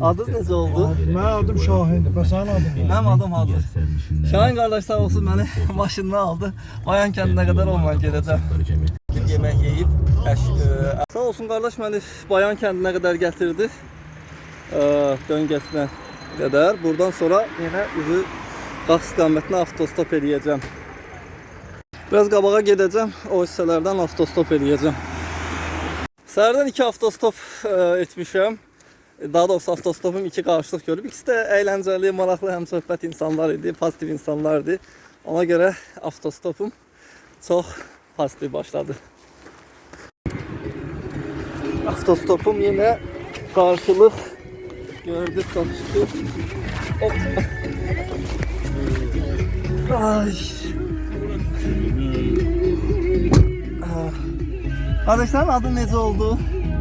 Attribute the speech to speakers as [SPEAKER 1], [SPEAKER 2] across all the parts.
[SPEAKER 1] Adınız necə oldu?
[SPEAKER 2] Mənim adım Şahindir. Bəs sənin adın nə?
[SPEAKER 1] Mənim adım Adır. Şahin qardaş sağ olsun məni maşından aldı. Bayan kəndinə qədər onunla gedəcəm. Bir yemək yeyib, sağ olsun qardaş məni Bayan kəndinə qədər gətirdi. Döngəsinə qədər. Buradan sonra yenə üzü qalx istiqamətinə avtostop eləyəcəm. Biraz qabağa gedəcəm, o hissələrdən avtostop eləyəcəm. Səhərdən 2 avtostop etmişəm. Daha doğrusu avtostopum 2 qarşılıq görüb. İkisi də əyləncəli, maraqlı, həm söhbət insanlar idi, pozitiv insanlar idi. Ona görə avtostopum çox pozitiv başladı. Avtostopum yenə qarşılıq gördü, çox şükür. Hop. Ay. Qardaşların adı necə oldu?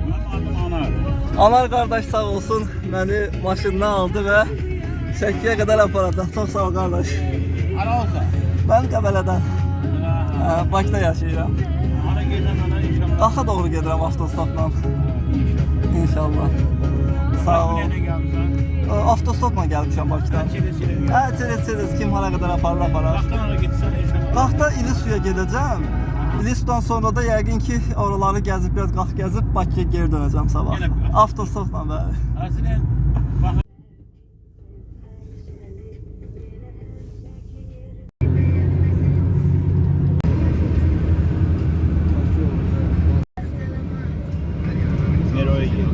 [SPEAKER 3] Mənim adım Anar.
[SPEAKER 1] Anar qardaş sağ olsun məni maşından aldı və Şəkiyə qədər aparacaq. Çox sağ ol qardaş.
[SPEAKER 3] Hara olsa?
[SPEAKER 1] Mən Qəbələdən, Bakıda yaşayıram.
[SPEAKER 3] Hara gedirəm ana inşallah.
[SPEAKER 1] Qaxa doğru gedirəm avtostopla. İnşallah. Sağ ol.
[SPEAKER 3] Nereye gelmişsən?
[SPEAKER 1] Avtostopla gəlmişəm Bakıdan. Çerez kim hara qədər aparır.
[SPEAKER 3] Baxdan hara gitsən inşallah.
[SPEAKER 1] Qaxda İlisuya gedəcəm. İlisudan sonra da yəqin ki oraları gəzib, biraz qalx gəzib Bakıya geri dönəcəm sabah. Avtostopla bəli.
[SPEAKER 3] Aslında bax nereye gidiyor?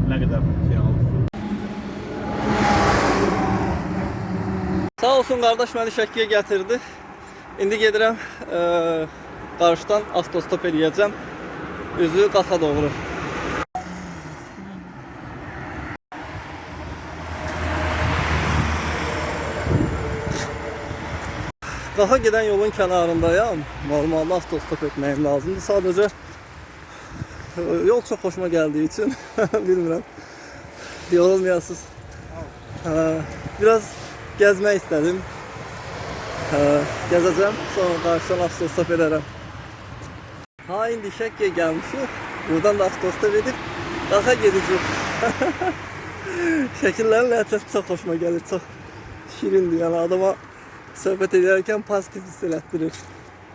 [SPEAKER 3] Ne kadar şey aldı?
[SPEAKER 1] Sağ olsun qardaş məni Şəkiyə gətirdi. İndi gedirəm qarşıdan avtostop eləyəcəm. Üzü Qaxa doğru. Qaxa gedən yolun kənarındayam. Normalde avtostop etməyim lazımdır. Sadəcə yol çox xoşuma gəldiyi üçün bilmirəm. Yorulmayasınız. Biraz gəzmək istədim. Gəzəcəm, sonra qarşıdan avtostop edərəm. İndi Şəkiyə gəlmişik. Buradan da avtostop edib Qaxa gedəcək. Şəkillərin ləhcəsi çox xoşuma gəlir, çox şirindir. Yəni adama söhbət edərkən pozitiv hiss elətdirir.